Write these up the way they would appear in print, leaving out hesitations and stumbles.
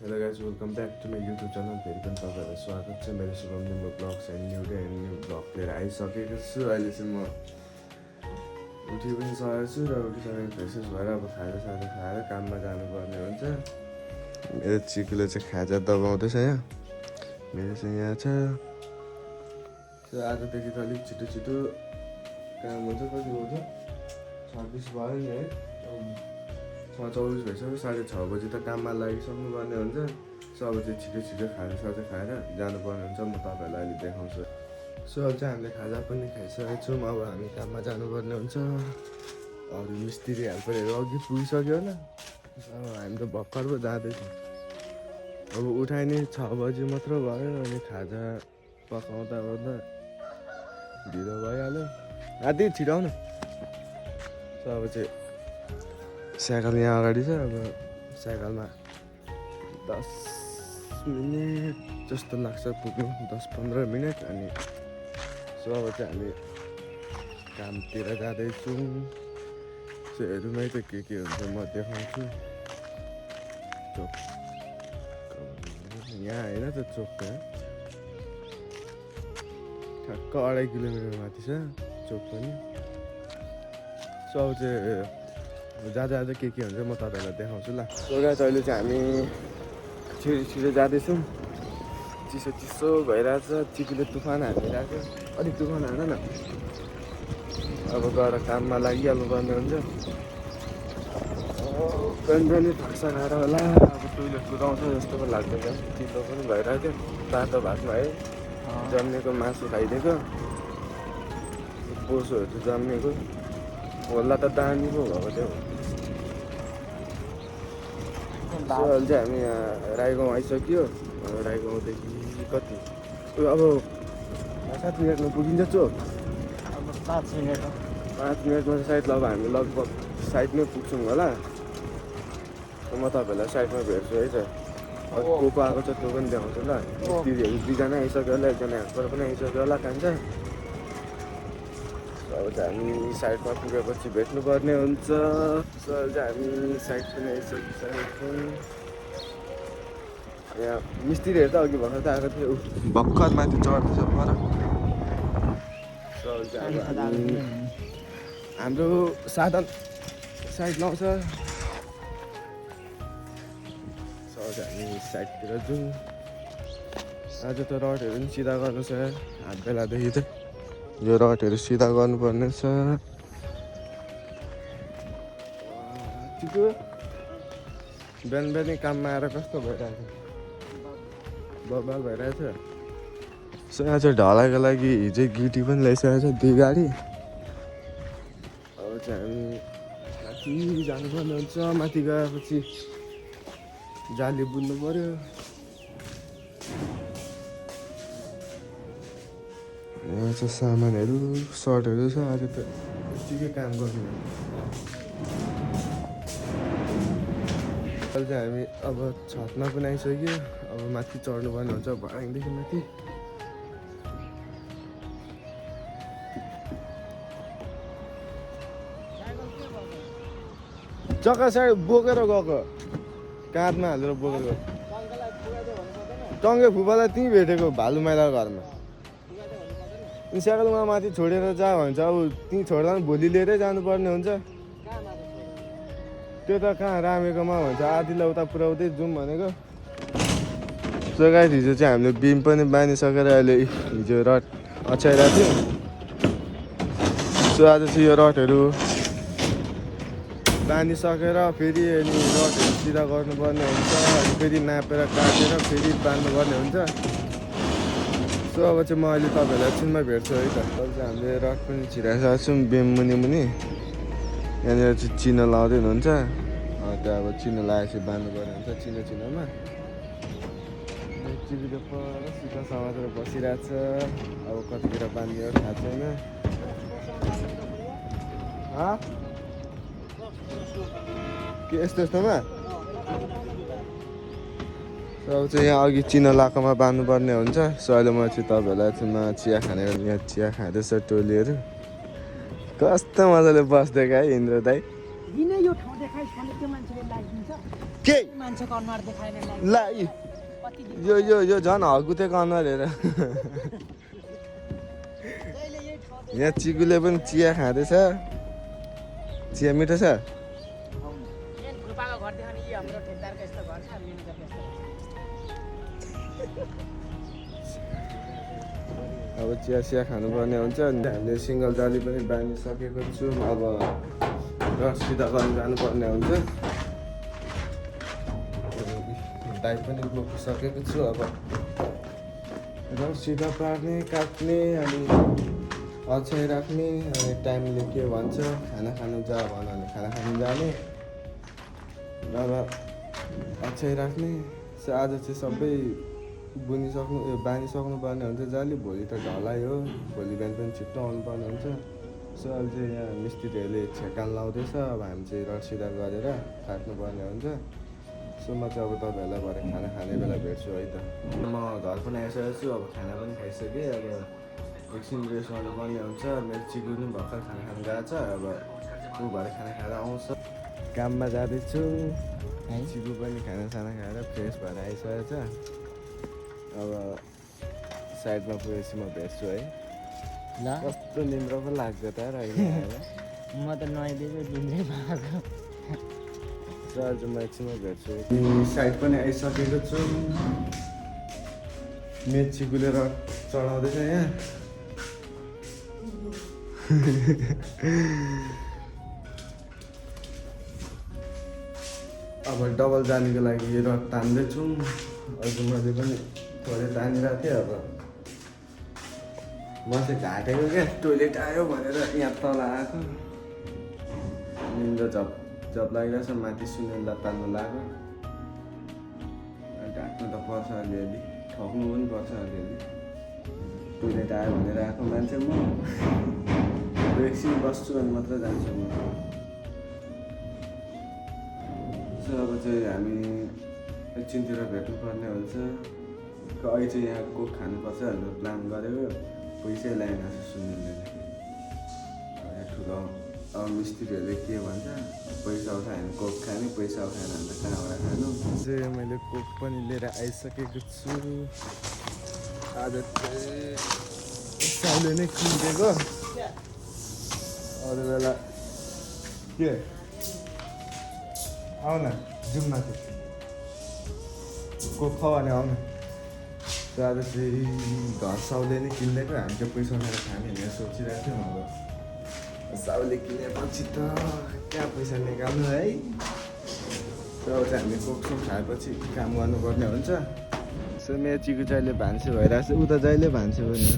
Hello guys, welcome back to my YouTube channel. फेरि पनि तपाईँहरूलाई स्वागत छ मेरो Shubham Limbu blogs and new blog लिएर आइसकेको छु। अहिले चाहिँ म उठि पनि सकेको छु र उठिसकेर फ्रेसेस भएर अब खाजासाजा खाएर काममा जानुपर्ने हुन्छ। मेरो चिकुले चाहिँ खाजा दबाउँदैछ यहाँ, मेरो चाहिँ यहाँ छ। आजदेखि त अलिक छिटो छिटो काम हुन्छ। कति हुन्छ 26 भयो नि है, 24 भइसक्यो। 6:30 बजी त काममा लागिसक्नुपर्ने हुन्छ। सो अब चाहिँ छिटो छिटो खाजासाजा खाएर जानुपर्ने हुन्छ। म तपाईँहरूलाई अहिले देखाउँछु। सो अब चाहिँ हामीले खाजा पनि खाइसकेको छौँ। अब हामी काममा जानुपर्ने हुन्छ। अरू मिस्त्री हेल्परहरू अघि पुगिसक्यो होला। अब हामी त भर्खर पो जाँदैछौँ। अब उठाइ नै 6 बजी मात्र भयो। अनि खाजा पकाउँदा ओर्दा ढिलो भइहाल्यो। आदि छिटो आउन। सो अब चाहिँ साइकल यहाँ अगाडि छ। अब साइकलमा 10 मिनट जस्तो लाग्छ पुग्नु, 10-15 मिनट। अनि सो अब चाहिँ हामी कामतिर जाँदैछौँ। सो हेरौँ त के हुन्छ म देखाउँछु। चोक यहाँ होइन त, चोक त ठ्याक्क 2.5 किलोमिटर माथि छ चोक पनि। सो अब चाहिँ जाँदा के हुन्छ म तपाईँहरूलाई देखाउँछु ल। सो गाइस अहिले चाहिँ हामी छिटो जाँदैछौँ। चिसो भइरहेछ। चिकुले तुफान हानिरहेको, अलिक तुफान हान न। अब गएर काममा लागिहाल्नु पर्ने हुन्छ। पनि फाक्सा खाएर होला। अब टोइलेट कुदाउँछ जस्तो पो लाग्दैन। चिसो पनि भइरहेको थियो। तातो भातमा है जन्मेको मासु खाइदिएको, बोसोहरू जन्मेको होला त दामी पो भएको थियो। अहिले चाहिँ हामी यहाँ राईगाउँ आइसक्यो। राईगाउँदेखि कति अब 7 मिनटमा पुगिन्छ चोक। अब 5 मिनटमा सायद अब हामी लगभग साइडमै पुग्छौँ होला। म तपाईँहरूलाई साइडमा भेट्छु है त। को को आएको छ त्यो पनि देखाउँछु ल। दिदीहरू 2जना आइसक्यो होला, 1जना हेल्पर पनि आइसक्यो होला खान्छ। अब चाहिँ हामी साइडमा पुगेपछि भेट्नुपर्ने हुन्छ। सो अहिले चाहिँ हामी साइड पनि आइसकेको छौँ। यहाँ मिस्त्रीहरू त अघि भर्खर त आएको थियो, भर्खर माथि चढ्दैछ पर। सो अहिले चाहिँ हाम्रो साधन साइड लाउँछ। सो चाहिँ हामी साइडतिर जाउँ। आज त रडहरू पनि सिधा गर्नु छ। हात बेलादेखि चाहिँ यो रडहरू सिधा गर्नुपर्ने छ। बिहान काममा आएर कस्तो भइरहेको छ, बबाल भइरहेछ। सो यहाँ चाहिँ ढलाइको लागि हिजो गिटी पनि ल्याइसकेको छ 2 गाडी। अब चाहिँ हामी माथि जानुपर्ने हुन्छ। माथि गएपछि जाली बुन्नु पऱ्यो। यहाँ चाहिँ सामानहरू सर्टहरू छ। आज त यतिकै काम गर्नु। अहिले चाहिँ हामी अब छतमा पनि आइसक्यो। अब माथि चढ्नुपर्ने हुन्छ भर्याङदेखि माथि। चक्का साइड बोकेर गएको, काँधमा हालेर बोकेर गएको। टङ्गे फुपालाई त्यहीँ भेटेको भालु माइलाको घरमा। साइकलमा माथि छोडेर जा भन्छ। अब त्यहीँ छोड्दा पनि भोलि लिएरै जानुपर्ने हुन्छ। त्यो त कहाँ रामेकोमा भन्छ। आधीलाई उता पुऱ्याउँदै जाउँ भनेको। सो गाइस हिजो चाहिँ हामीले बिम पनि बाँधिसकेर अहिले हिजो रड अछ्याइरहेको थियो। सो आज चाहिँ यो रडहरू बाँधिसकेर फेरि अनि रडहरू सिधा गर्नुपर्ने हुन्छ। अनि फेरि नापेर काटेर फेरि बाँध्नुपर्ने हुन्छ। सो अब चाहिँ म अहिले तपाईँहरूलाई एकछिनमा भेट्छु है त। अब चाहिँ हामीले रड पनि छिराइसकेको छौँ बिम मुनि। यहाँनिर चाहिँ चिनो लाउँदै हुनुहुन्छ। त्यहाँ अब चिनो लगाएपछि बाँध्नुपर्ने हुन्छ। चिनोमा चिबीले पर सिधा समातेर बसिरहेको छ। अब कतितिर बाँधियो थाहा छैन। के यस्तोमा अब चाहिँ यहाँ अघि चिनो लाएकोमा बाँध्नुपर्ने हुन्छ। सो अहिले म चाहिँ तपाईँहरूलाई एकछिनमा चिया खाने यहाँ चिया खाँदैछ टोलीहरू। कस्तो मजाले बस्दै क्या इन्द्र दाइ। यो ठाउँ देखाइ भने त्यो मान्छेले लाइदिन्छ। के मान्छेको अनुहार देखाएन ला यो झन् हगुतेको अनुहार हेर यहाँ चिकुले पनि चिया खाँदैछ चिया मिठो छ अब चिया सिया खानुपर्ने हुन्छ अनि हामीले सिङ्गल जाली पनि बाँधिसकेको छु अब रसिदा गर्न जानुपर्ने हुन्छ दाइ पनि बोकिसकेको छु अब रसिदा पार्ने काट्ने अनि अछाइ राख्ने अनि टाइमले के भन्छ खाना खानु जा भन भने खाना खानु जाने अब अछाइ राख्ने आज चाहिँ सबै बाँधिसक्नु पर्ने हुन्छ जाली भोलि त ढलाइ हो भोलि बिहान पनि छिट्टो आउनुपर्ने हुन्छ सो अहिले चाहिँ यहाँ मिस्त्रीहरूले छेकान लाउँदैछ अब हामी चाहिँ रसिदा गरेर काट्नुपर्ने हुन्छ सो म चाहिँ अब तपाईँहरूलाई भरे खाना खाने बेला भेट्छु है त म घर पनि आइसकेको छु अब खाना पनि खाइसकेँ अब एकछिन रेस्ट गर्नुपर्ने हुन्छ मेरो चिकु पनि भर्खर खाना खानु गएको छ अब ऊ भरे खाना खाएर आउँछ काममा जाँदैछु चिकु पनि खानासाना खाएर फ्रेस भएर आइसकेको छ अब साइडमा पुगेपछि म भेट्छु है ल कस्तो निन्द्रा पो लाग्छ त अहिले आएर म त नुहाइदिएको निन्द्रै भएको आज म एकछिनमा भेट्छु साइड पनि आइसकेको छु मेच चिकुलेर चढाउँदैछ यहाँ अब डबल जानेको लागि रड तान्दैछौँ अहिले मैले पनि थोरै तानिरहेको थिएँ अब म चाहिँ घाँटेको क्या टोइलेट आयो भनेर यहाँ तल आएको निन्द्रा जब लागिरहेछ माथि सुनेला तान्नु लाग्यो ढाक्नु त पर्छ अलिअलि ठक्नु पनि पर्छ अलिअलि टोइलेट आयो भनेर आएको मान्छे म एकछिन बस्छु अनि मात्र जान्छु म सो अब चाहिँ हामी एकछिनतिर भेट्नुपर्ने हुन्छ अहिले चाहिँ यहाँ कोक खानुपर्छ भनेर प्लान गरेको पैसै ल्याएन सुनिले ठुलो अब मिस्त्रीहरूले के भन्छ पैसा उठायो भने कोक खाने पैसा उठाएन भने त कहाँबाट खानु चाहिँ मैले कोक पनि लिएर आइसकेको छु आज चाहिँ साउले नै किनेको अरू बेला के आऊ न जाउँ माथि कोक खाऊ भने आऊ न आज चाहिँ घर साउले नै किनिदिएको हामी चाहिँ पैसा उठाएर खाने भनेर सोचिरहेको थियौँ अब साउले किनेपछि त क्या पैसा निकाल्नु है तब चाहिँ हामीले कोकसोक खाएपछि काम गर्नुपर्ने हुन्छ सो मेरो चिकु चाहिँ अहिले भान्से भइरहेको छ ऊ त जहिले भान्से पनि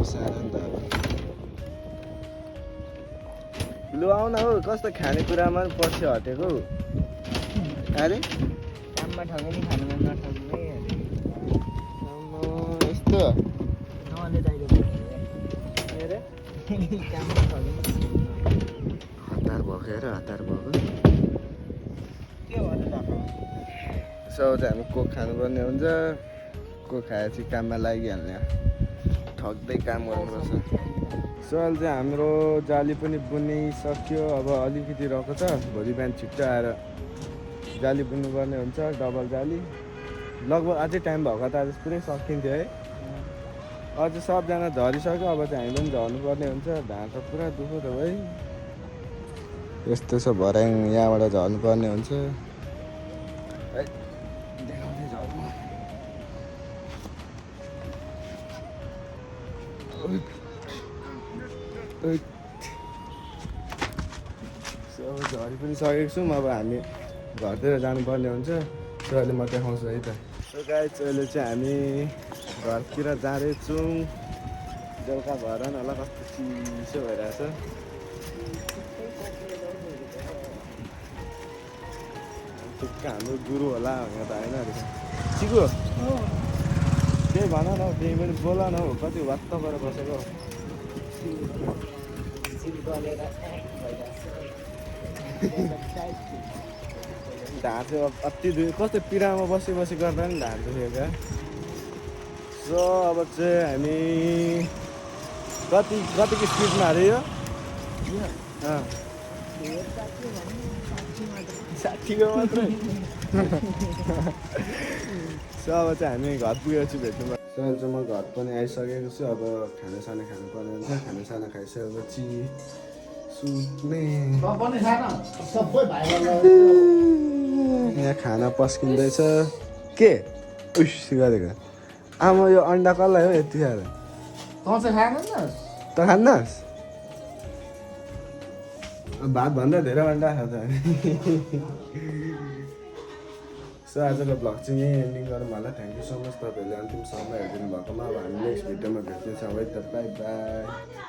साह्रो नि त अब लु आउन हौ कस्तो खानेकुरामा पनि पछि हटेको अरे काममा ठगे नि खानुमा नठग्ने यस्तो नले दाइले अरे काममा ठगे हतार भएको हतार भएको के भन्नु डक्टर सो चाहिँ हामी कोक खानुपर्ने हुन्छ कोक खाएपछि काममा लागिहाल्ने ठग्दै काम गर्नुपर्छ सो अहिले चाहिँ हाम्रो जाली पनि बुनिसक्यो अब अलिकति रहेको छ भोलि बिहान छिट्टो आएर जाली बुन्नुपर्ने हुन्छ डबल जाली लगभग अझै टाइम भएको त आज पुरै सकिन्थ्यो है अझ सबजना झरिसक्यो अब चाहिँ हामी पनि झर्नुपर्ने हुन्छ ढाँड त पुरा दुःख त भाइ यस्तो छ भर्याङ यहाँबाट झर्नुपर्ने हुन्छ देखाउँदै झर्नु अब झरी पनि सकेको छौँ अब हामी घरतिर जानुपर्ने हुन्छ सो अहिले म देखाउँछु है त सो गाइस अहिले चाहिँ हामी घरतिर जाँदैछौँ बेलुका भएर न होला कस्तो चिसो भइरहेछ ठिक्क हाम्रो गुरु होला भनेर त होइन रहेछ चिकु त्यही भन न हौ त्यही पनि बोल न हौ कति वात्त गरेर बसेको ढाड चाहिँ अति कस्तो पिरामा बसी गर्दा नि ढाड दुख्यो क्या सो अब चाहिँ हामी कतिको स्पिडमा अरे यो साथीको मात्रै सो अब चाहिँ हामी घर पुगेर चाहिँ भेट्नु सो अहिले चाहिँ म घर पनि आइसकेको छु अब खानासाना खानुपर्ने हुन्छ खानासाना खाइसकेपछि सुत्ने यहाँ खाना पस्किँदैछ के उस गरेको आमा यो अन्डा कसलाई हो यति साह्रो त खान्नस् भातभन्दा धेरै अन्डा खान्छ हामी सो आजको भ्लग चाहिँ यहीँ एन्डिङ गरौँ होला थ्याङ्क यू सो मच तपाईँहरूले अन्तिमसम्म हेरिदिनु भएकोमा अब हामी नेक्स्ट भिडियोमा भेट्नेछौँ है त बाई बाई